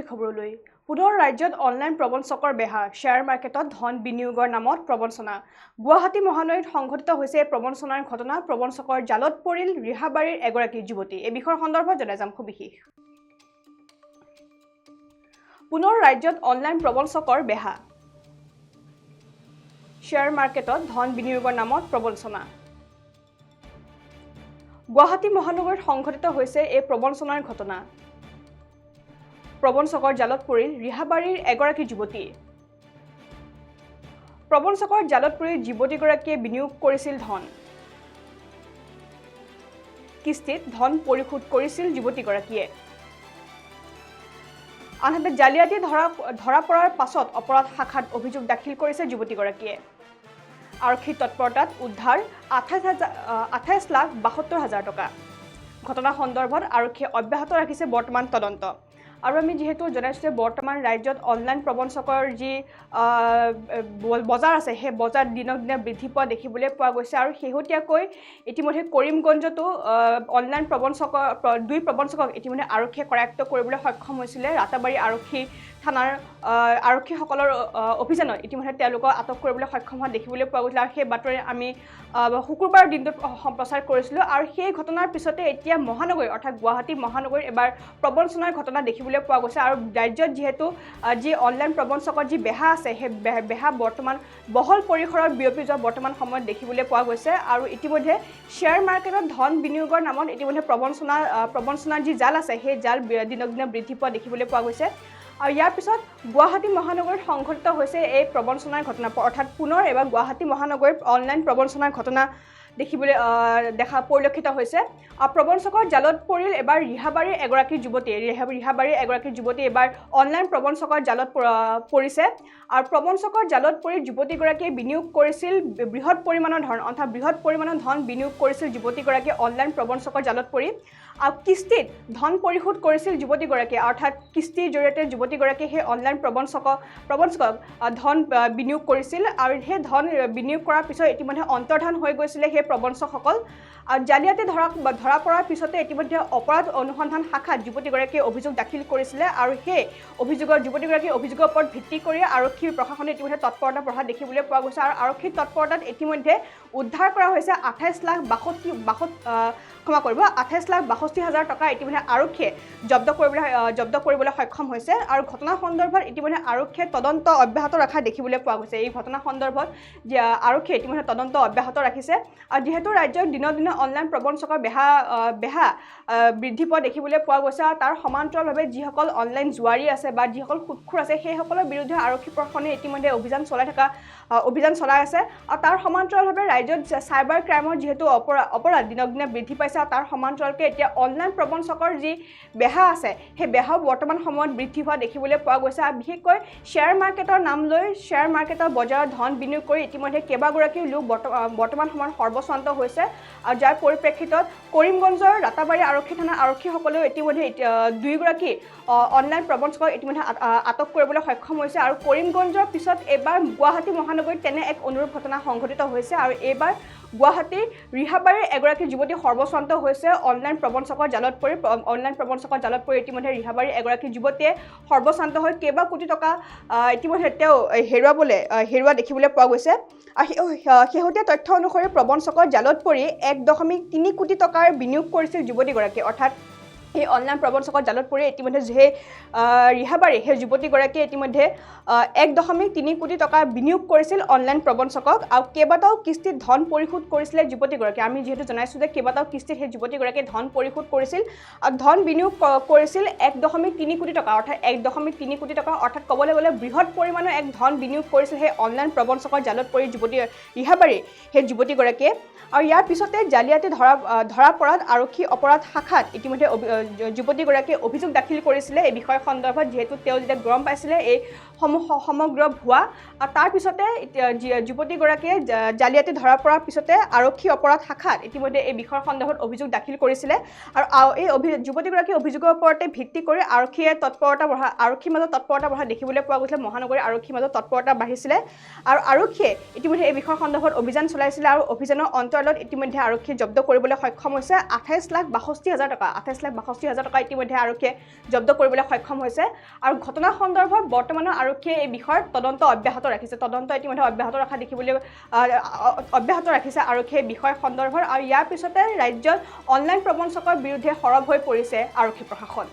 খবৰলৈ পুনৰ ৰাজ্যত অনলাইন প্ৰবঞ্চকৰ বেহা শ্বেয়াৰ মাৰ্কেটত ধন বিনিয়োগৰ নামত প্ৰবঞ্চনা গুৱাহাটী মহানগৰীত সংঘটিত হৈছে প্ৰবঞ্চনাৰ ঘটনা প্ৰবঞ্চকৰ জালত পৰিল ৰিহাবাৰীৰ এগৰাকী যুৱতী এই বিষয়ৰ সন্দৰ্ভত জনাই যাম খুব বিশেষ পুনৰ ৰাজ্যত অনলাইন প্ৰবঞ্চকৰ বেহা শ্বেয়াৰ মাৰ্কেটত ধন বিনিয়োগৰ নামত প্ৰবঞ্চনা গুৱাহাটী মহানগৰীত সংঘটিত হৈছে এই প্ৰবঞ্চনাৰ ঘটনা প্ৰবঞ্চকৰ জালত পৰিল ৰিহাবাৰীৰ এগৰাকী যুৱতী প্ৰবঞ্চকৰ জালত পৰি যুৱতীগৰাকীয়ে বিনিয়োগ কৰিছিল ধন কিস্তিত ধন পৰিশোধ কৰিছিল যুৱতীগৰাকীয়ে আনহাতে জালিয়াতি ধৰা পৰাৰ পাছত অপৰাধ শাখাত অভিযোগ দাখিল কৰিছে যুৱতীগৰাকীয়ে আৰক্ষীৰ তৎপৰতাত উদ্ধাৰ 28,72,000 টকা ঘটনা সন্দৰ্ভত আৰক্ষীয়ে অব্যাহত ৰাখিছে বৰ্তমান তদন্ত আৰু আমি যেহেতু জনাইছো যে বৰ্তমান ৰাজ্যত অনলাইন প্ৰবঞ্চকৰ যি বজাৰ আছে সেই বজাৰ দিনক দিনে বৃদ্ধি পোৱা দেখিবলৈ পোৱা গৈছে আৰু শেহতীয়াকৈ ইতিমধ্যে কৰিমগঞ্জতো অনলাইন প্ৰবঞ্চকৰ দুই প্ৰবঞ্চকক ইতিমধ্যে আৰক্ষীয়ে কৰায়ত্ব কৰিবলৈ সক্ষম হৈছিলে ৰাতাবাৰী আৰক্ষী থানাৰ আৰক্ষীসকলৰ অভিযানত ইতিমধ্যে তেওঁলোকক আটক কৰিবলৈ সক্ষম হোৱা দেখিবলৈ পোৱা গৈছিল আৰু সেই বাতৰি আমি শুকুৰবাৰৰ দিনটোত সম্প্ৰচাৰ কৰিছিলোঁ আৰু সেই ঘটনাৰ পিছতে এতিয়া মহানগৰী অৰ্থাৎ গুৱাহাটী মহানগৰীত এবাৰ প্ৰবঞ্চনাৰ ঘটনা দেখিবলৈ পোৱা গৈছে আৰু ৰাজ্যত যিহেতু যি অনলাইন প্ৰবঞ্চকৰ যি বেহা আছে সেই বেহা বৰ্তমান বহল পৰিসৰত বিয়পি যোৱা বৰ্তমান সময়ত দেখিবলৈ পোৱা গৈছে আৰু ইতিমধ্যে শ্বেয়াৰ মাৰ্কেটত ধন বিনিয়োগৰ নামত ইতিমধ্যে প্ৰবঞ্চনাৰ যি জাল আছে সেই জাল দিনক দিনে বৃদ্ধি পোৱা দেখিবলৈ পোৱা গৈছে আৰু ইয়াৰ পিছত গুৱাহাটী মহানগৰীত সংঘটিত হৈছে এই প্ৰবঞ্চনাৰ ঘটনা অৰ্থাৎ পুনৰ এবাৰ গুৱাহাটী মহানগৰীত অনলাইন প্ৰবঞ্চনাৰ ঘটনা দেখিবলৈ পৰিলক্ষিত হৈছে প্ৰবঞ্চকৰ জালত পৰিল এবাৰ ৰিহাবাৰীৰ এগৰাকী যুৱতী এবাৰ অনলাইন প্ৰবঞ্চকৰ জালত পৰিছে আৰু প্ৰবঞ্চকৰ জালত পৰি যুৱতীগৰাকীয়ে বিনিয়োগ কৰিছিল বৃহৎ পৰিমাণৰ ধন বিনিয়োগ কৰিছিল যুৱতীগৰাকীয়ে অনলাইন প্ৰবঞ্চকৰ জালত পৰি আৰু কিস্তিত ধন পৰিশোধ কৰিছিল যুৱতীগৰাকীয়ে অৰ্থাৎ কিস্তিৰ জৰিয়তে যুৱতীগৰাকীয়ে সেই অনলাইন প্ৰবঞ্চকক ধন বিনিয়োগ কৰিছিল আৰু সেই ধন বিনিয়োগ কৰাৰ পিছত ইতিমধ্যে অন্তৰ্ধান হৈ গৈছিলে সেই প্ৰবঞ্চকসকল আৰু জালিয়াতি ধৰা পৰাৰ পিছতে ইতিমধ্যে অপৰাধ অনুসন্ধান শাখাত যুৱতীগৰাকীয়ে অভিযোগ দাখিল কৰিছিলে আৰু সেই যুৱতীগৰাকীৰ অভিযোগৰ ওপৰত ভিত্তি কৰি আৰক্ষী প্ৰশাসনে ইতিমধ্যে তৎপৰতা বঢ়া দেখিবলৈ পোৱা গৈছে আৰু আৰক্ষীৰ তৎপৰতাত ইতিমধ্যে উদ্ধাৰ কৰা হৈছে 28,62,000 টকা ইতিমধ্যে আৰক্ষীয়ে জব্দ কৰিবলৈ সক্ষম হৈছে আৰু ঘটনা সন্দৰ্ভত ইতিমধ্যে আৰক্ষীয়ে তদন্ত অব্যাহত ৰখা দেখিবলৈ পোৱা গৈছে এই ঘটনা সন্দৰ্ভত আৰক্ষীয়ে ইতিমধ্যে তদন্ত অব্যাহত ৰাখিছে আৰু যিহেতু ৰাজ্যত দিনক দিনে অনলাইন প্ৰবঞ্চকৰ বেহা বৃদ্ধি পোৱা দেখিবলৈ পোৱা গৈছে আৰু তাৰ সমান্তৰালভাৱে যিসকল অনলাইন জুৱাৰী আছে বা যিসকল সুৎখোৰ আছে সেইসকলৰ বিৰুদ্ধে আৰক্ষী প্ৰশাসনে ইতিমধ্যে অভিযান চলাই আছে আৰু তাৰ সমান্তৰালভাৱে ৰাজ্যত চাইবাৰ ক্ৰাইমৰ যিহেতু অপৰাধ দিনক দিনে বৃদ্ধি পাইছে আৰু তাৰ সমান্তৰালকৈ এতিয়া অনলাইন প্ৰবঞ্চকৰ যি বেহা আছে সেই বেহাও বৰ্তমান সময়ত বৃদ্ধি হোৱা দেখিবলৈ পোৱা গৈছে আৰু বিশেষকৈ শ্বেয়াৰ মাৰ্কেটৰ নাম লৈ শ্বেয়াৰ মাৰ্কেটৰ বজাৰত ধন বিনিয়োগ কৰি ইতিমধ্যে কেইবাগৰাকীও লোক বৰ্তমান সময়ত সৰ্বস্বান্ত হৈছে আৰু যাৰ পৰিপ্ৰেক্ষিতত কৰিমগঞ্জৰ ৰাতাবাৰী আৰক্ষী থানাৰ আৰক্ষীসকলেও ইতিমধ্যে দুয়োগৰাকী অনলাইন প্ৰবঞ্চকক ইতিমধ্যে আটক কৰিবলৈ সক্ষম হৈছে আৰু কৰিমগঞ্জৰ পিছত এইবাৰ গুৱাহাটী মহানগৰীত তেনে এক অনুৰূপ ঘটনা সংঘটিত হৈছে আৰু এইবাৰ গুৱাহাটীৰ ৰিহাবাৰীৰ এগৰাকী যুৱতী সৰ্বস্বান্ত হৈছে অনলাইন প্ৰবঞ্চকৰ জালত পৰি ইতিমধ্যে ৰিহাবাৰীৰ এগৰাকী যুৱতীয়ে সৰ্বস্বান্ত হৈ কেইবা কোটি টকা ইতিমধ্যে তেওঁ হেৰুৱা দেখিবলৈ পোৱা গৈছে আৰু শেহতীয়া তথ্য অনুসৰি প্ৰবঞ্চকৰ জালত পৰি 1.3 কোটি টকাৰ বিনিয়োগ কৰিছিল যুৱতীগৰাকীয়ে অৰ্থাৎ এই অনলাইন প্ৰবঞ্চকৰ জালত পৰি ইতিমধ্যে সেই ৰিহাবাৰী সেই যুৱতীগৰাকীয়ে ইতিমধ্যে 1.3 কোটি টকা বিনিয়োগ কৰিছিল অনলাইন প্ৰবঞ্চকক আৰু কেইবাটাও কিস্তিত ধন পৰিশোধ কৰিছিলে যুৱতীগৰাকীয়ে আমি যিহেতু জনাইছোঁ যে কেইবাটাও কিস্তিত সেই যুৱতীগৰাকীয়ে ধন পৰিশোধ কৰিছিল আৰু ধন বিনিয়োগ কৰিছিল 1.3 কোটি টকা অৰ্থাৎ 1.3 কোটি টকা অৰ্থাৎ ক'বলৈ গ'লে বৃহৎ পৰিমাণৰ এক ধন বিনিয়োগ কৰিছিল সেই অনলাইন প্ৰবঞ্চকৰ জালত পৰি ৰিহাবাৰী সেই যুৱতীগৰাকীয়ে আৰু ইয়াৰ পিছতে জালিয়াতি ধৰা পৰাত আৰক্ষী অপৰাধ শাখাত ইতিমধ্যে যুৱতীগৰাকীয়ে অভিযোগ দাখিল কৰিছিলে এই বিষয় সন্দৰ্ভত যিহেতু তেওঁ যেতিয়া গম পাইছিলে এই সমগ্ৰ ভুৱা আৰু তাৰ পিছতে যুৱতীগৰাকীয়ে জালিয়াতি ধৰা পৰাৰ পিছতে আৰক্ষী অপৰাধ শাখাত ইতিমধ্যে এই বিষয়ৰ সন্দৰ্ভত অভিযোগ দাখিল কৰিছিলে আৰু এই যুৱতীগৰাকীৰ অভিযোগৰ ওপৰতে ভিত্তি কৰি আৰক্ষীৰ মাজত তৎপৰতা বঢ়া দেখিবলৈ পোৱা গৈছিলে মহানগৰী আৰক্ষীৰ মাজত তৎপৰতা বাঢ়িছিলে আৰু আৰক্ষীয়ে ইতিমধ্যে এই বিষয়ৰ সন্দৰ্ভত অভিযান চলাইছিলে আৰু অভিযানৰ অন্তৰালত ইতিমধ্যে আৰক্ষীয়ে জব্দ কৰিবলৈ সক্ষম হৈছে 28,62,000 টকা 62,000 টকা ইতিমধ্যে আৰক্ষীয়ে জব্দ কৰিবলৈ সক্ষম হৈছে আৰু ঘটনা সন্দৰ্ভত বৰ্তমানৰ আৰক্ষীয়ে এই বিষয়ৰ তদন্ত অব্যাহত ৰাখিছে তদন্ত ইতিমধ্যে অব্যাহত ৰখা দেখিবলৈ অব্যাহত ৰাখিছে আৰক্ষীয়ে বিষয় সন্দৰ্ভত আৰু ইয়াৰ পিছতে ৰাজ্যত অনলাইন প্ৰবঞ্চকৰ বিৰুদ্ধে সৰব হৈ পৰিছে আৰক্ষী প্ৰশাসন